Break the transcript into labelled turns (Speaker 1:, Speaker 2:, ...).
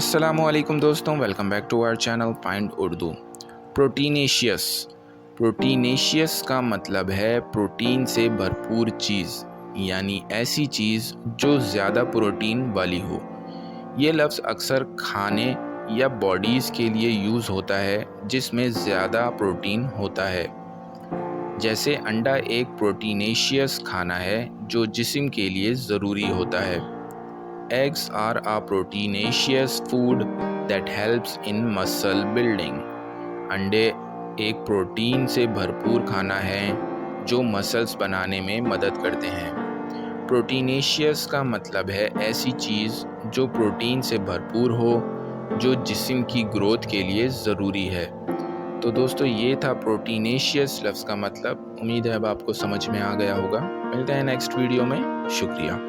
Speaker 1: अस्सलामुअलैकुम दोस्तों, welcome back to our channel point Urdu. Proteinaceous. Proteinaceous का मतलब है प्रोटीन से भरपूर चीज़, यानी ऐसी चीज़ जो ज़्यादा प्रोटीन वाली हो। ये लफ्ज़ अक्सर खाने या बॉडीज़ के लिए यूज़ होता है जिसमें ज़्यादा प्रोटीन होता है। जैसे अंडा एक प्रोटीनेशियस खाना है जो जिस्म के लिए ज़रूरी होता है। Eggs are a proteinaceous food that helps in muscle building. अंडे एक प्रोटीन से भरपूर खाना है जो मसल्स बनाने में मदद करते हैं। प्रोटीनेशियस का मतलब है ऐसी चीज़ जो प्रोटीन से भरपूर हो, जो जिस्म की ग्रोथ के लिए ज़रूरी है। तो दोस्तों, ये था प्रोटीनेशियस लफ्ज़ का मतलब। उम्मीद है अब आपको समझ में आ गया होगा। मिलते हैं नेक्स्ट वीडियो में। शुक्रिया।